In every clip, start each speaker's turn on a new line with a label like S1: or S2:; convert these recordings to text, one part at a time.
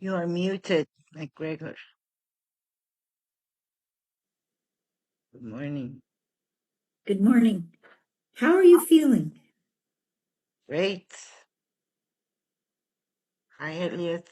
S1: You are muted, McGregor. Good morning.
S2: Good morning. How are you feeling?
S1: Great. Hi, Elliot.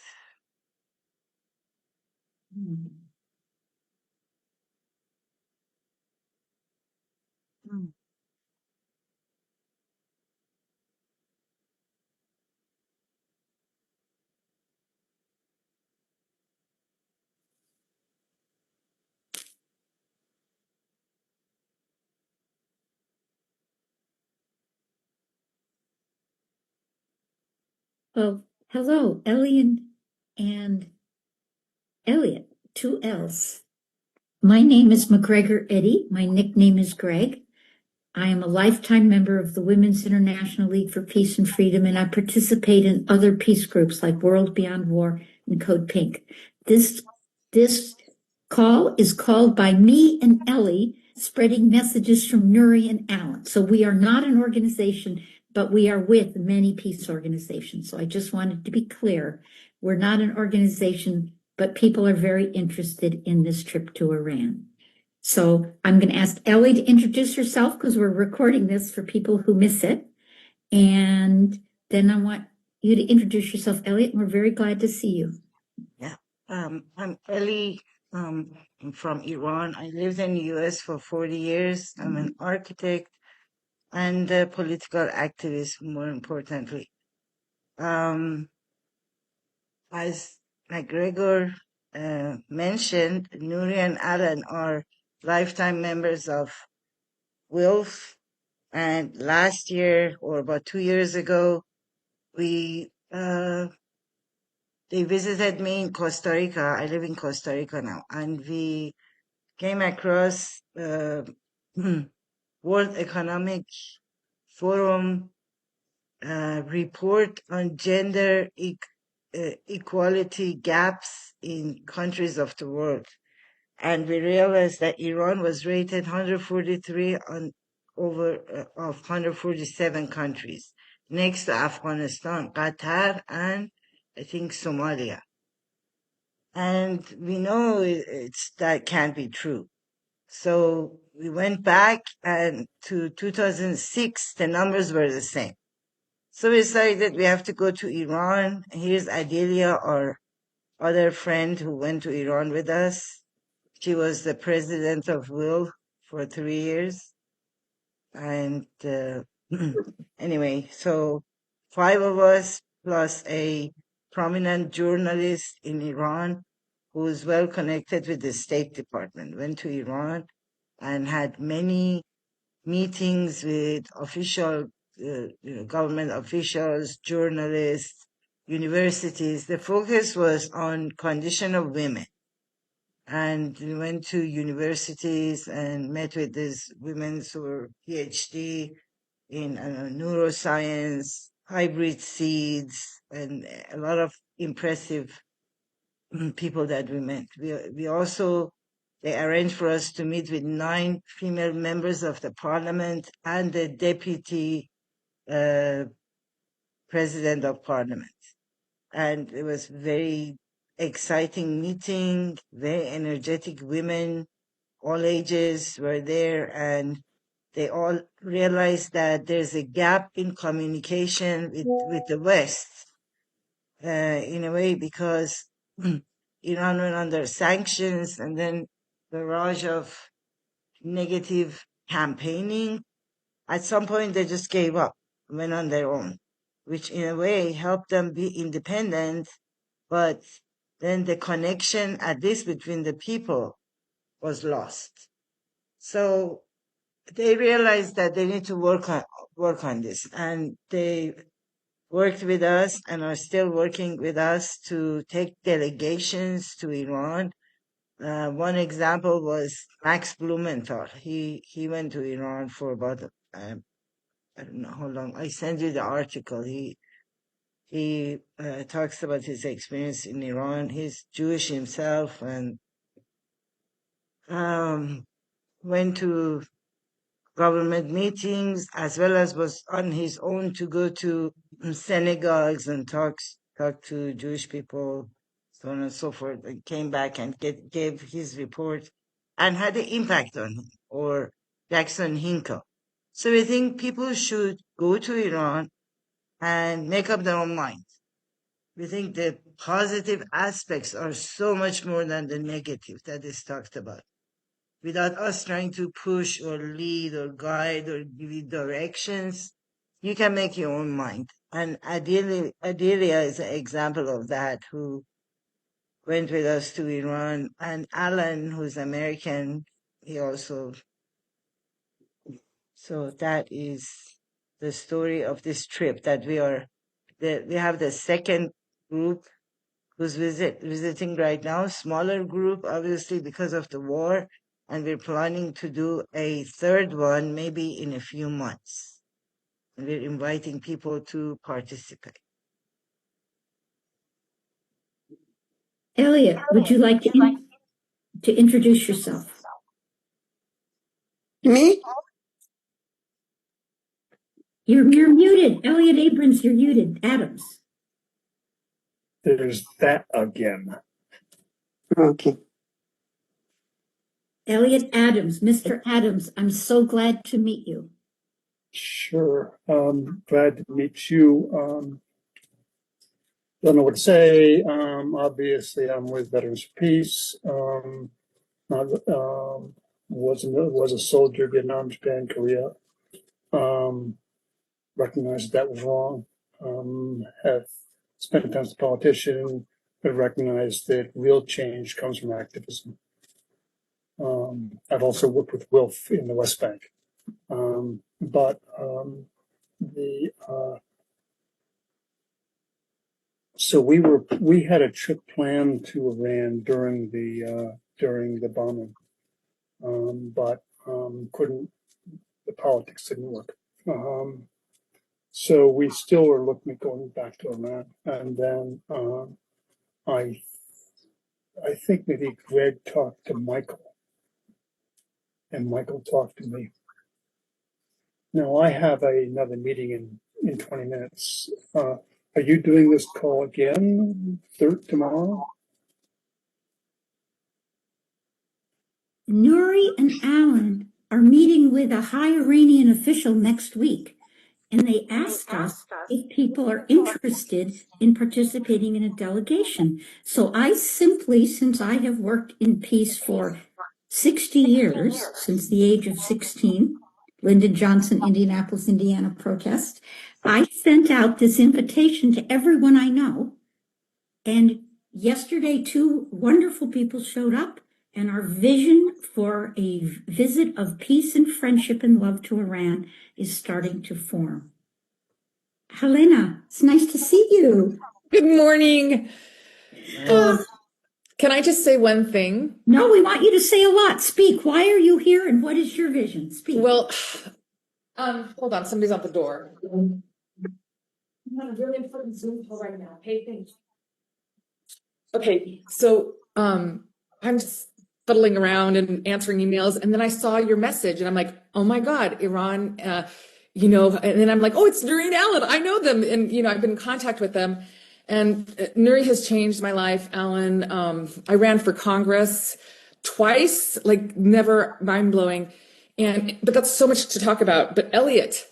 S2: Oh, hello, Elian and Elliot, two L's. My name is McGregor Eddy. My nickname is Greg. I am a lifetime member of the Women's International League for Peace and Freedom, and I participate in other peace groups like World Beyond War and Code Pink. This call is called by me and Ellie, spreading messages from Nuri and Alan. So we are not an organization, but we are with many peace organizations. So I just wanted to be clear. We're not an organization, but people are very interested in this trip to Iran. So I'm going to ask Ellie to introduce herself because we're recording this for people who miss it. And then I want you to introduce yourself, Elliot, and we're very glad to see you.
S1: Yeah. I'm Ellie. I'm from Iran. I lived in the US for 40 years. I'm an architect and a political activist, more importantly. As McGregor mentioned, Nuri and Alan are lifetime members of WILF. And last year, or about 2 years ago, we they visited me in Costa Rica. I live in Costa Rica now, and we came across World Economic Forum report on gender equality gaps in countries of the world. And we realized that Iran was rated 143 on over of 147 countries, next to Afghanistan, Qatar, and I think Somalia. And we know that can't be true. So we went back and to 2006, the numbers were the same. So we decided we have to go to Iran. Here's Adelia, our other friend who went to Iran with us. She was the president of WIL for 3 years. And anyway, so 5 of us plus a prominent journalist in Iran who is well connected with the State Department went to Iran and had many meetings with government officials, journalists, universities. The focus was on condition of women. And we went to universities and met with these women who were PhD in neuroscience, hybrid seeds, and a lot of impressive people that we met. We also, they arranged for us to meet with 9 female members of the parliament and the deputy president of parliament. And it was very exciting meeting, very energetic women, all ages were there, and they all realized that there's a gap in communication with the West, in a way, because Iran went under sanctions and then barrage of negative campaigning. At some point, they just gave up, went on their own, which in a way helped them be independent, but then the connection, at least between the people, was lost. So they realized that they need to work on this, and they worked with us and are still working with us to take delegations to Iran. One example was Max Blumenthal. He went to Iran for about I don't know how long. I sent you the article. He talks about his experience in Iran. He's Jewish himself and went to government meetings as well as was on his own to go to synagogues and talk to Jewish people, so on and so forth, and came back and gave his report and had an impact on him, or Jackson Hinkle. So we think people should go to Iran and make up their own mind. We think the positive aspects are so much more than the negative that is talked about. Without us trying to push or lead or guide or give you directions, you can make your own mind. And Adelia is an example of that, who went with us to Iran. And Alan, who's American, he also. So that is the story of this trip, that we have the second group who's visiting right now, smaller group, obviously, because of the war. And we're planning to do a third one maybe in a few months. And we're inviting people to participate.
S2: Elliot, would you like to introduce yourself?
S3: Me?
S2: You're muted. Elliot Abrams, you're muted. Adams.
S4: There's that again.
S3: Okay.
S2: Elliot Adams, Mr. Adams, I'm so glad to meet you.
S4: Sure. Glad to meet you. Don't know what to say. Obviously, I'm with Veterans for Peace. Was a soldier, Vietnam, Japan, Korea. Recognized that was wrong. Have spent time as a politician, but recognized that real change comes from activism. I've also worked with Wilf in the West Bank. So we had a trip planned to Iran during the bombing, but couldn't. The politics didn't work. So we still are looking at going back to Iran, and then I think maybe Greg talked to Michael, and Michael talked to me. Now I have another meeting in 20 minutes. Are you doing this call again tomorrow?
S2: Nuri and Alan are meeting with a high Iranian official next week, and they asked us if people are interested in participating in a delegation. So I simply, since I have worked in peace for 60 years, since the age of 16, Lyndon Johnson, Indianapolis, Indiana protest, I sent out this invitation to everyone I know. And yesterday, 2 wonderful people showed up, and our vision for a visit of peace and friendship and love to Iran is starting to form. Helena, it's nice to see you.
S5: Good morning. Can I just say one thing?
S2: No, we want you to say a lot. Speak. Why are you here, and what is your vision? Speak.
S5: Well, hold on. Somebody's at the door. I'm on a really important Zoom call right now. Hey, thanks. Okay, so I'm just fiddling around and answering emails, and then I saw your message, and I'm like, oh my God, Iran, and then I'm like, oh, it's Nuri and Alan. I know them, and I've been in contact with them. And Nuri has changed my life, Alan. I ran for Congress twice, like never mind-blowing. But that's so much to talk about. But Elliot,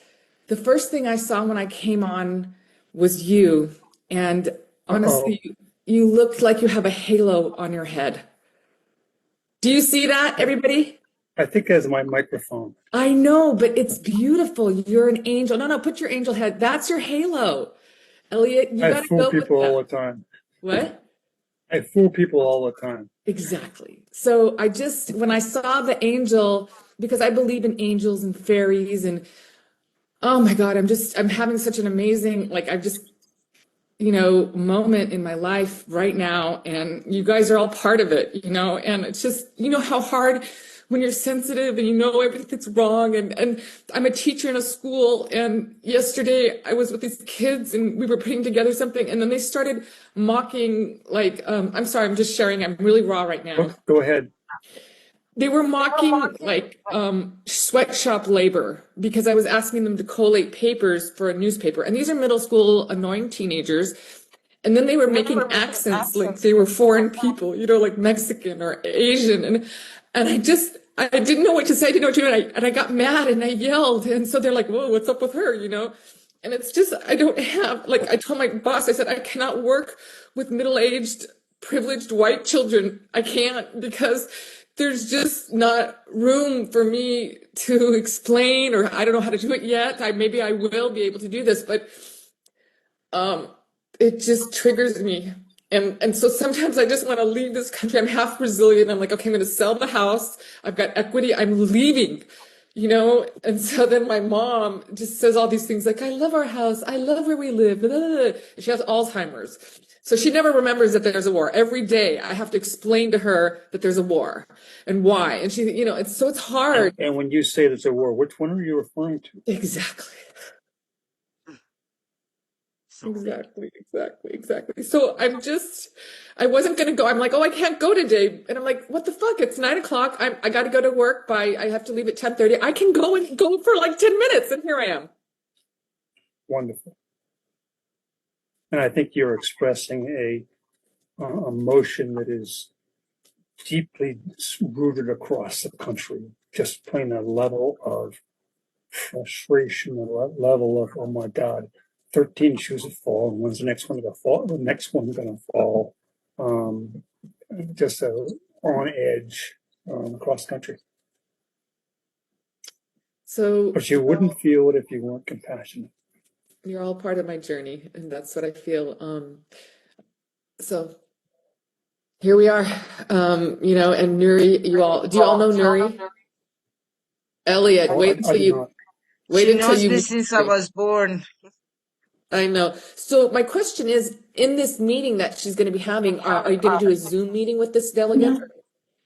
S5: the first thing I saw when I came on was you. And honestly, you looked like you have a halo on your head. Do you see that, everybody?
S4: I think that's my microphone.
S5: I know, but it's beautiful. You're an angel. No, put your angel head. That's your halo. Elliot, you gotta go with that. I
S4: fool people all the time.
S5: What?
S4: I fool people all the time.
S5: Exactly. So when I saw the angel, because I believe in angels and fairies, and oh my God, I'm having such an amazing, moment in my life right now. And you guys are all part of it, and it's just, how hard when you're sensitive and everything's wrong. And I'm a teacher in a school, and yesterday I was with these kids and we were putting together something, and then they started mocking, I'm sorry, I'm just sharing, I'm really raw right now.
S4: Go ahead.
S5: They were mocking sweatshop labor, because I was asking them to collate papers for a newspaper. And these are middle school annoying teenagers. And then they were making accents like they were foreign people, like Mexican or Asian. And I didn't know what to say. I didn't know what to do. And I got mad and I yelled. And so they're like, whoa, what's up with her? And it's just, I don't have, like, I told my boss, I said, I cannot work with middle-aged, privileged white children. I can't, because there's just not room for me to explain, or I don't know how to do it yet. Maybe I will be able to do this, but it just triggers me. And so sometimes I just want to leave this country. I'm half Brazilian. I'm like, okay, I'm going to sell the house. I've got equity. I'm leaving, And so then my mom just says all these things like, I love our house. I love where we live. Blah, blah, blah. She has Alzheimer's. So she never remembers that there's a war. Every day I have to explain to her that there's a war and why. And she, it's hard.
S4: And when you say there's a war, which one are you referring to?
S5: Exactly. Exactly. So I wasn't going to go. I'm like, oh, I can't go today. And I'm like, what the fuck? It's 9:00. I got to go to work I have to leave at 10:30. I can go for like 10 minutes. And here I am.
S4: Wonderful. And I think you're expressing a emotion that is deeply rooted across the country, just plain a level of frustration, a level of, oh my God, 13 shoes have fallen. When's the next one going to fall? The next one's going to fall. Just on edge across the country.
S5: So,
S4: but you wouldn't feel it if you weren't compassionate.
S5: You're all part of my journey, and that's what I feel. So here we are, and Nuri, do you all know Nuri? Elliot, wait until you
S1: me since I was born.
S5: I know. So my question is, in this meeting that she's going to be having, are you going to do a Zoom meeting with this delegate?
S2: No,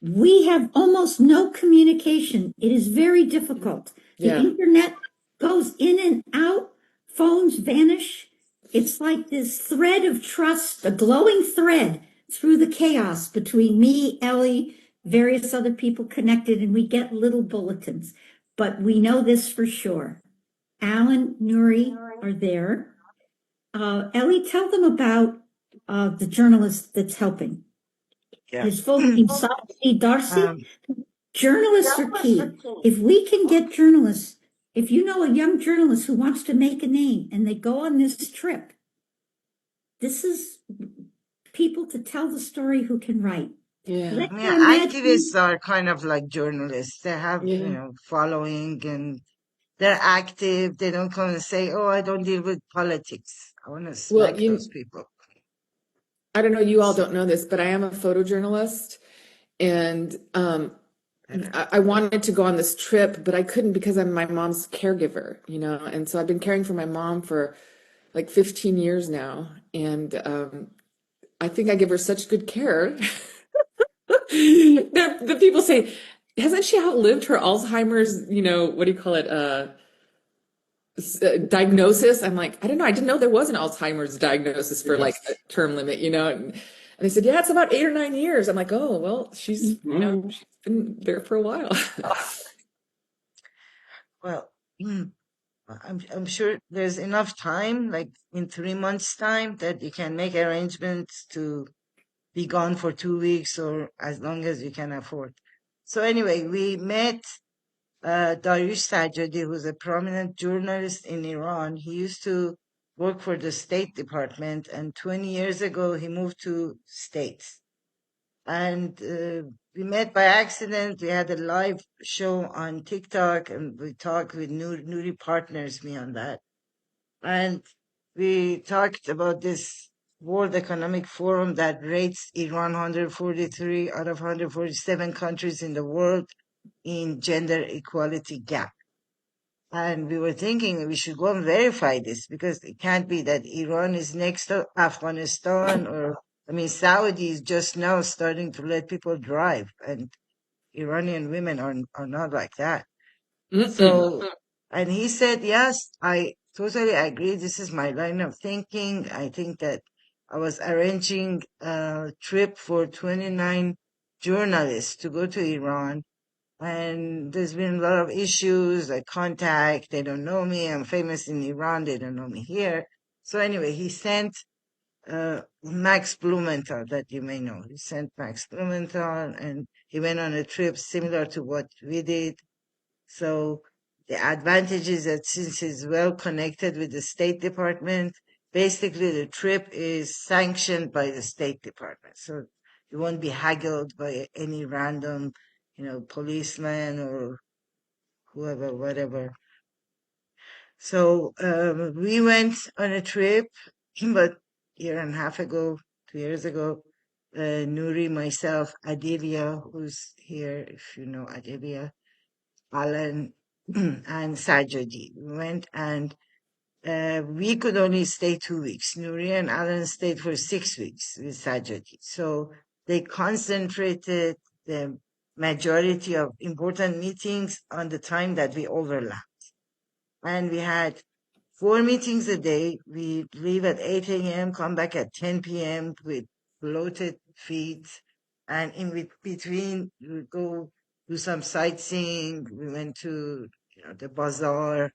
S2: we have almost no communication. It is very difficult. The internet goes in and out. Phones vanish. It's like this thread of trust, a glowing thread through the chaos between me, Ellie, various other people connected, and we get little bulletins. But we know this for sure. Alan, Nuri are there. Ellie, tell them about the journalist that's helping.
S1: Yeah.
S2: His full name, Saji Darcy. Journalists are key. If we can get journalists, if you know a young journalist who wants to make a name and they go on this trip, this is people to tell the story who can write.
S5: Yeah.
S1: Activists are kind of like journalists. They have, following, and they're active. They don't come and say, oh, I don't deal with politics. I want to smack those people.
S5: I don't know, you all don't know this, but I am a photojournalist, and I wanted to go on this trip, but I couldn't because I'm my mom's caregiver, and so I've been caring for my mom for like 15 years now, and I think I give her such good care. The people say, hasn't she outlived her Alzheimer's, what do you call it, diagnosis? I'm like, I don't know. I didn't know there was an Alzheimer's diagnosis for like a term limit, and they said, yeah, it's about 8 or 9 years. I'm like, oh, well, she's, she's been there for a while.
S1: Well, I'm sure there's enough time, like in 3 months' time, that you can make arrangements to be gone for 2 weeks or as long as you can afford. So anyway, we met Dariush Sajjadi, who's a prominent journalist in Iran. He used to work for the State Department, and 20 years ago, he moved to States. And we met by accident. We had a live show on TikTok, and we talked with Nuri partners me on that. And we talked about this World Economic Forum that rates Iran 143 out of 147 countries in the world in gender equality gap. And we were thinking we should go and verify this, because it can't be that Iran is next to Afghanistan, or, Saudi is just now starting to let people drive, and Iranian women are not like that. So, and he said, yes, I totally agree. This is my line of thinking. I think that I was arranging a trip for 29 journalists to go to Iran. And there's been a lot of issues, like contact. They don't know me. I'm famous in Iran. They don't know me here. So anyway, he sent Max Blumenthal, that you may know. He sent Max Blumenthal, and he went on a trip similar to what we did. So the advantage is that since he's well connected with the State Department, basically the trip is sanctioned by the State Department. So you won't be haggled by any random, policeman or whoever, whatever. So we went on a trip about a year and a half ago, 2 years ago. Nuri, myself, Adilia, who's here, if you know Adilia, Alan, and Sajadi. We went, and we could only stay 2 weeks. Nuri and Alan stayed for 6 weeks with Sajadi. So they concentrated the majority of important meetings on the time that we overlapped. And we had 4 meetings a day. We leave at 8 a.m., come back at 10 p.m. with bloated feet. And in between, we would go do some sightseeing. We went to the bazaar,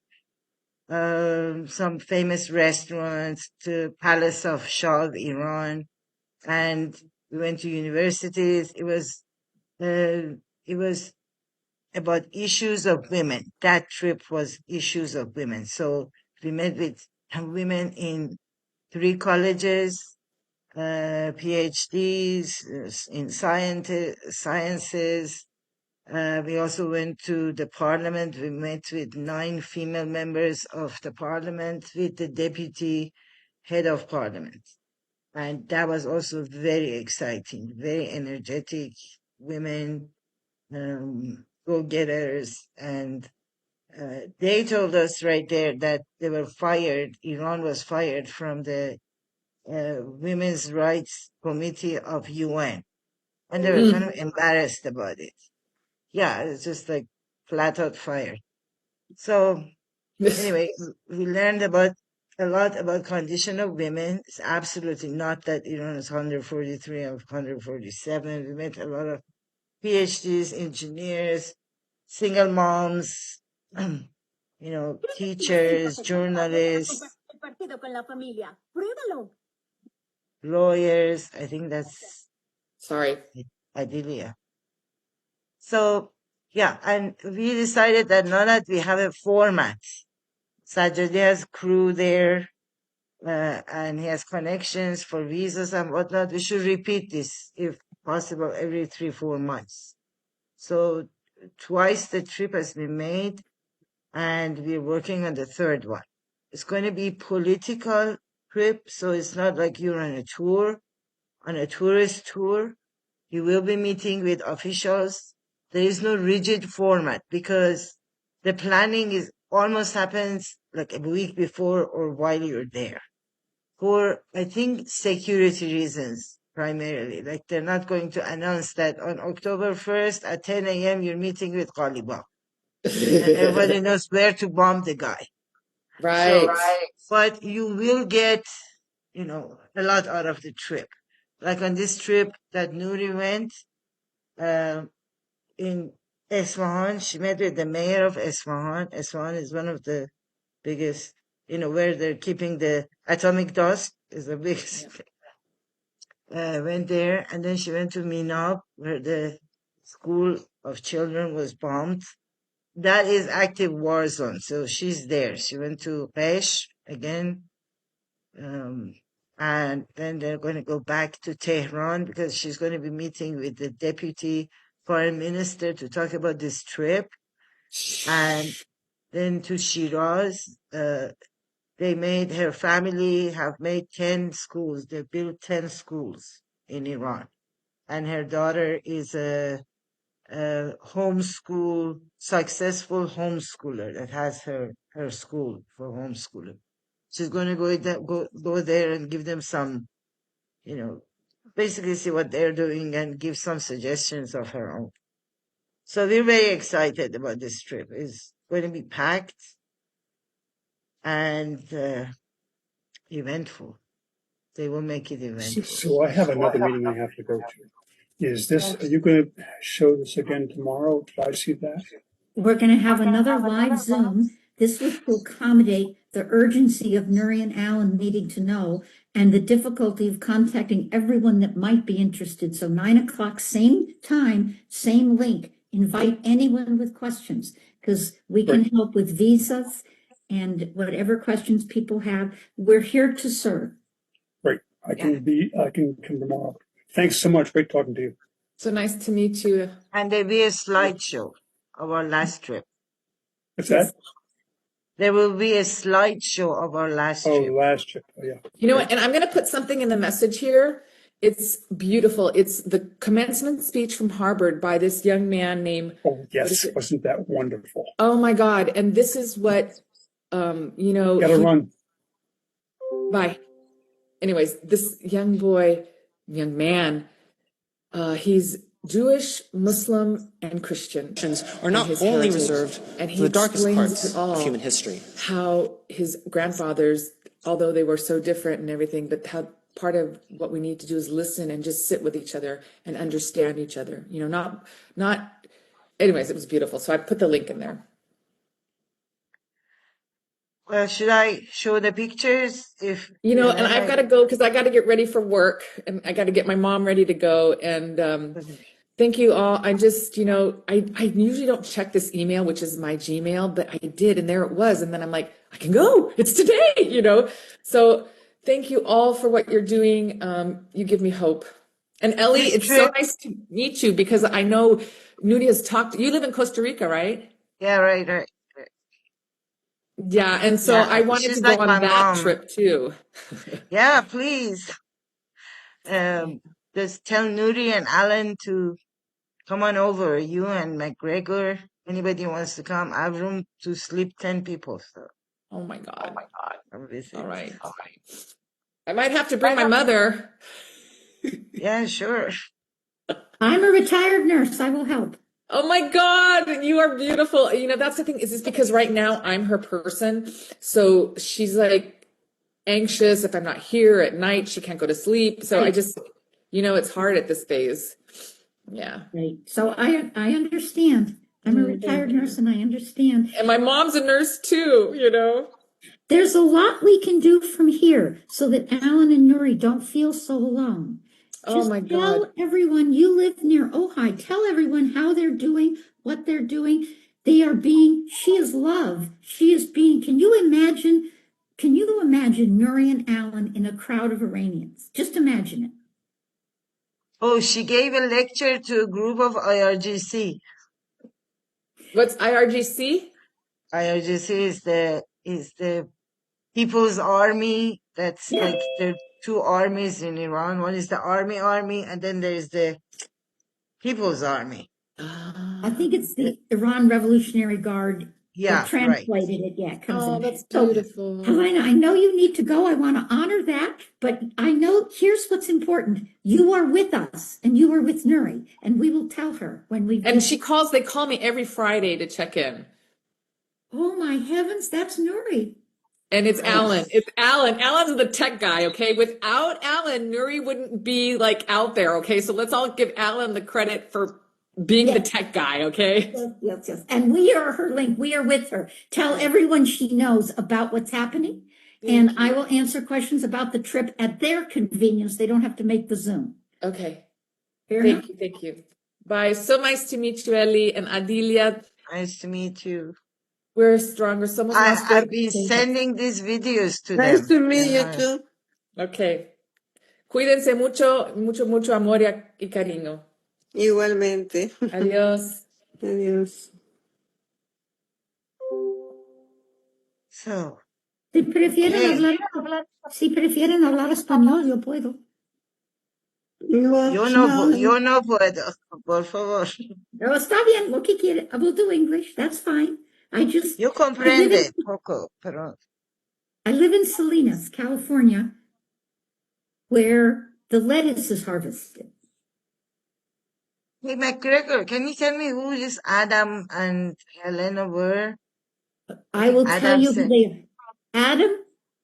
S1: some famous restaurants, the Palace of Shah of Iran, and we went to universities. It was about issues of women. That trip was issues of women. So we met with women in 3 colleges, PhDs in sciences. We also went to the parliament. We met with 9 female members of the parliament, with the deputy head of parliament. And that was also very exciting, very energetic women, go-getters. And they told us right there that they were fired. Iran was fired from the Women's Rights Committee of UN. And they were kind of embarrassed about it. Yeah, it's just like flat out fired. So anyway, we learned a lot about condition of women. It's absolutely not that Iran is 143 or 147. We met a lot of PhDs, engineers, single moms, teachers, journalists, lawyers. I think that's
S5: Sorry.
S1: Adilia. So, yeah, and we decided that now that we have a format, Sajadi has crew there, and he has connections for visas and whatnot, we should repeat this, if possible, every 3-4 months. So twice the trip has been made, and we're working on the 3rd one. It's going to be political trip, so it's not like you're on a tour, on a tourist tour. You will be meeting with officials. There is no rigid format because the planning is almost happens like a week before or while you're there. For, I think, security reasons, primarily. Like they're not going to announce that on October 1st at 10 a.m. you're meeting with Ghalibaf. And everybody knows where to bomb the guy.
S5: Right.
S1: But you will get, a lot out of the trip. Like on this trip that Nuri went, in Isfahan, she met with the mayor of Isfahan. Isfahan is one of the biggest, where they're keeping the atomic dust is the biggest. Went there, and then she went to Minab, where the school of children was bombed. That is active war zone, so she's there. She went to Pesh again, and then they're going to go back to Tehran because she's going to be meeting with the deputy foreign minister to talk about this trip. And then to Shiraz, her family have made 10 schools. They built 10 schools in Iran. And her daughter is a successful homeschooler that has her school for homeschooling. She's going to go there and give them some, basically see what they're doing and give some suggestions of her own. So we're very excited about this trip. It's going to be packed and eventful. They will make it eventful.
S4: So I have another meeting I have to go to. Are you going to show this again tomorrow? Did I see that?
S2: We're going to have another live Zoom This was to accommodate the urgency of Nuri and Alan needing to know and the difficulty of contacting everyone that might be interested. So 9 o'clock, same time, same link. Invite anyone with questions because we can help with visas and whatever questions people have. We're here to serve.
S4: Great. I can come tomorrow. Thanks so much. Great talking to you.
S5: So nice to meet you.
S1: And there'll be a slideshow of our last trip.
S4: What's
S5: Yes.
S4: that?
S1: There will be a slideshow of our last
S4: Oh,
S1: trip.
S4: last trip. Oh, yeah.
S5: You know what? And I'm going to put something in the message here. It's beautiful. It's the commencement speech from Harvard by this young man named,
S4: Oh, yes. Wasn't that wonderful?
S5: oh my God. And this is what, you know,
S4: Gotta run.
S5: bye. Anyways, this young man, he's Jewish, Muslim, and Christian.
S6: Are not
S5: his
S6: only
S5: heritage.
S6: reserved
S5: And he
S6: for the darkest
S5: explains
S6: parts
S5: it all.
S6: of human history.
S5: How his grandfathers, although they were so different and everything, but how part of what we need to do is listen and just sit with each other and understand each other. You know, not. Anyways, it was beautiful. So I put the link in there.
S1: Well, should I show the pictures? If
S5: You know, and I've got to go because I got to get ready for work and I got to get my mom ready to go. And thank you all. I just, you know, I usually don't check this email, which is my Gmail, but I did. And there it was. And then I'm like, I can go. It's today, you know. So thank you all for what you're doing. You give me hope. And Ellie, it's so nice to meet you because I know Nudi has talked. You live in Costa Rica, right?
S1: Yeah, right.
S5: Yeah. And so
S1: Yeah,
S5: I wanted
S1: she's
S5: to go
S1: like
S5: on
S1: my
S5: that
S1: mom.
S5: trip too.
S1: Yeah, please. Just tell Nuri and Alan to come on over. You and McGregor. Anybody wants to come? I have room to sleep 10 people. So
S5: Oh my God.
S1: I'll visit.
S5: All right. I might have to bring my mother.
S1: Yeah, sure.
S2: I'm a retired nurse. I will help.
S5: Oh my God, you are beautiful. You know, that's the thing. Is this because right now I'm her person? So she's like anxious if I'm not here at night. She can't go to sleep. So I just, you know, it's hard at this phase. Yeah.
S2: Right. So I understand. I'm a retired nurse and I understand.
S5: And my mom's a nurse too, you know.
S2: There's a lot we can do from here so that Alan and Nuri don't feel so alone.
S5: Oh
S2: Just
S5: my
S2: tell
S5: God.
S2: everyone you live near Ojai. Tell everyone how they're doing, what they're doing. They are being, she is love. She is being, can you imagine Nuri and Alan in a crowd of Iranians? Just imagine it.
S1: Oh, she gave a lecture to a group of IRGC.
S5: What's IRGC?
S1: IRGC is the People's Army. That's like there are two armies in Iran. One is the army, and then there's the People's Army.
S2: I think it's the Iran Revolutionary Guard.
S1: Yeah,
S2: translated it. Yeah, it comes
S5: Oh,
S2: in.
S5: that's
S2: So,
S5: beautiful.
S2: Helena, I know you need to go. I want to honor that, but I know here's what's important. You are with us and you are with Nuri, and we will tell her when we.
S5: And they call me every Friday to check in.
S2: Oh my heavens, that's Nuri.
S5: And it's Alan. It's Alan. Alan's the tech guy, okay? Without Alan, Nuri wouldn't be like out there, okay? So let's all give Alan the credit for being the tech guy, okay?
S2: Yes. And we are her link. We are with her. Tell everyone she knows about what's happening. And I will answer questions about the trip at their convenience. They don't have to make the Zoom.
S5: Okay.
S2: Fair enough?
S5: Thank you. Bye. So nice to meet you, Ellie and Adilia.
S1: Nice to meet you.
S5: We're stronger. Somos más
S1: I've
S5: fuertes.
S1: been sending these videos to
S3: Nice
S1: them.
S3: to meet you too.
S5: Okay. Cuídense mucho, mucho amor y cariño.
S3: Igualmente.
S5: Adiós.
S3: Adiós.
S1: So,
S2: Si prefieren hablar español, yo puedo.
S1: yo no puedo, por favor.
S2: No, está bien, lo que quiere. I will do English. That's fine.
S1: Yo comprende poco, pero.
S2: I live in Salinas, California, where the lettuce is harvested.
S1: Hey, McGregor, can you tell me who is Adam and Helena were?
S2: I will tell you
S1: said-
S2: who they are. Adam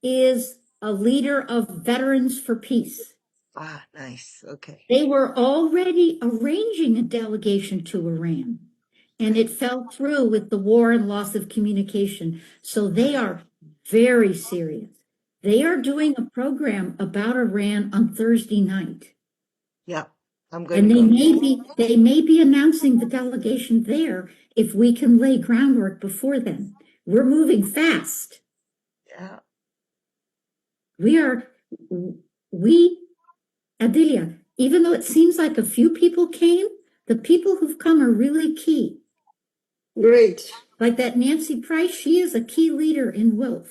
S2: is a leader of Veterans for Peace.
S1: Ah, nice. Okay.
S2: They were already arranging a delegation to Iran. and it fell through with the war and loss of communication. So they are very serious. They are doing a program about Iran on Thursday night.
S1: Yeah, I'm going
S2: And
S1: to
S2: they may be announcing the delegation there if we can lay groundwork before then. We're moving fast.
S1: Yeah.
S2: Adelia, even though it seems like a few people came, the people who've come are really key.
S3: Great.
S2: Like that Nancy Price, she is a key leader in WILF.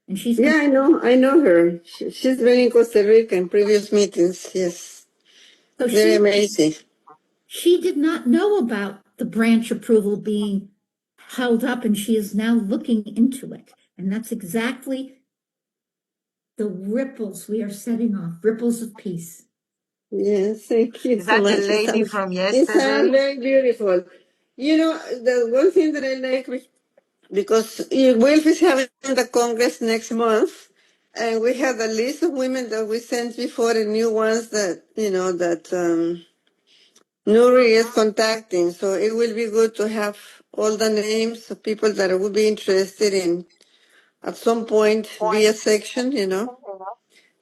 S2: And she's
S3: Yeah, I know her. She's been in Costa Rica in previous meetings. Yes.
S2: so
S3: Very amazing.
S2: She did not know about the branch approval being held up, and she is now looking into it. And that's exactly the ripples we are setting off, ripples of peace.
S3: Yes, thank you
S1: Is
S3: so
S1: that the
S3: much.
S1: lady from
S3: It sounds
S1: yesterday?
S3: very beautiful. You know, the one thing that I like, because WILF is having the Congress next month, and we have a list of women that we sent before and new ones that, Nuri is contacting. So it will be good to have all the names of people that would be interested in, at some point, be a section,
S1: You know,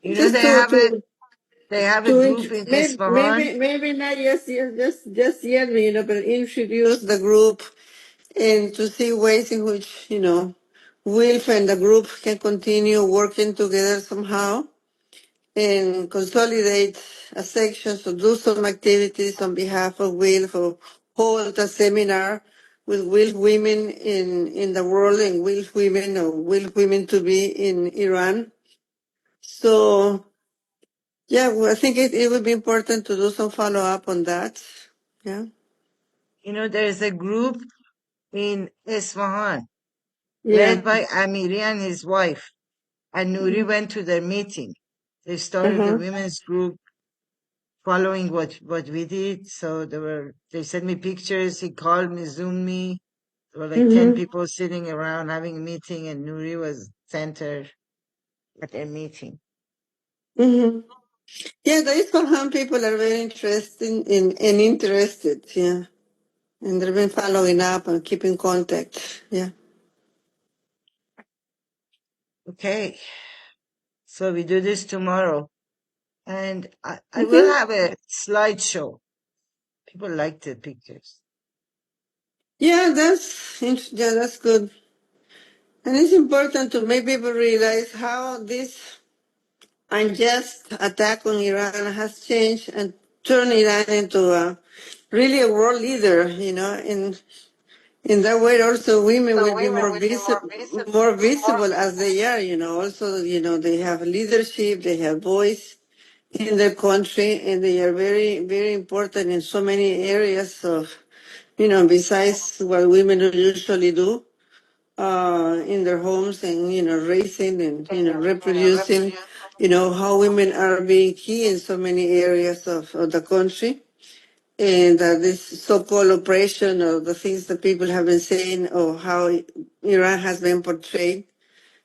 S3: just to
S1: they have a group in Isfahan.
S3: maybe not just yet, but introduce the group and to see ways in which, Wilf and the group can continue working together somehow and consolidate a section, so do some activities on behalf of Wilf, or hold a seminar with Wilf women in the world and Wilf women, or Wilf women to be in Iran. So yeah, well, I think it would be important to do some follow up on that. Yeah.
S1: You know, there's a group in Isfahan
S3: Yeah.
S1: led by Amiri and his wife. And Nuri went to their meeting. They started a
S3: Uh-huh.
S1: women's group following what we did. So they sent me pictures. He called me, Zoomed me. There were like 10 people sitting around having a meeting, and Nuri was center at their meeting.
S3: Mm-hmm. Yeah, the Isfahan people are very interested and interested. Yeah. And they've been following up and keeping contact. Yeah.
S1: Okay. So we do this tomorrow. And I will
S3: Okay.
S1: have a slideshow. People like the pictures.
S3: Yeah, that's good. And it's important to make people realize how this unjust attack on Iran has changed and turned Iran into really a world leader, in that way also women will be more visible as they are, also, they have leadership, they have voice in their country, and they are very, very important in so many areas of, besides what women usually do in their homes, and, raising and, reproducing, how women are being key in so many areas of the country. And this so-called oppression, or the things that people have been saying, or how Iran has been portrayed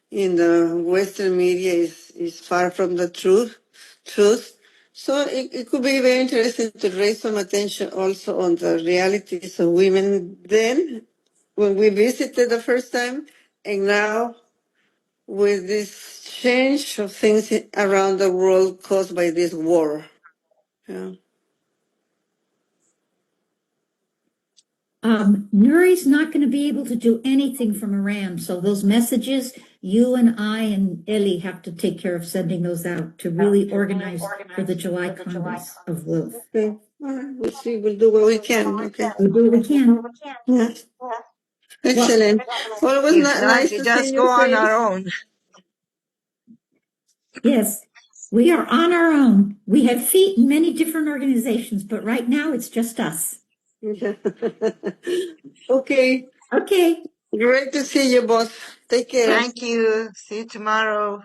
S3: in the Western media is far from the truth. So it could be very interesting to raise some attention also on the realities of women then, when we visited the first time, and now with this change of things around the world caused by this war. Yeah.
S2: Nuri's not going to be able to do anything from Iran. So those messages, you and I and Eli have to take care of sending those out to really organize for the July Congress of WILF.
S3: Okay. All right. We'll see. We'll do what we can. Okay.
S2: We'll do what we can.
S3: Yeah. Excellent. Well, it was
S1: If not,
S3: nice
S1: we
S3: to see
S1: just
S3: your
S1: go on our
S3: face.
S1: own.
S2: Yes, we are on our own. We have feet in many different organizations, but right now it's just us.
S3: Okay.
S2: Okay.
S3: Great to see you both. Take care.
S1: Thank you. See you tomorrow.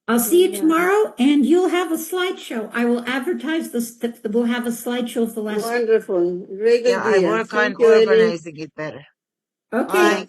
S2: I'll see you tomorrow, and you'll have a slideshow. I will advertise this. We'll have a slideshow of the last.
S3: Wonderful. Great
S1: Yeah, I
S3: idea.
S1: work on
S3: Thank you, Ellie.
S1: organizing it better.
S2: Okay.
S1: Bye.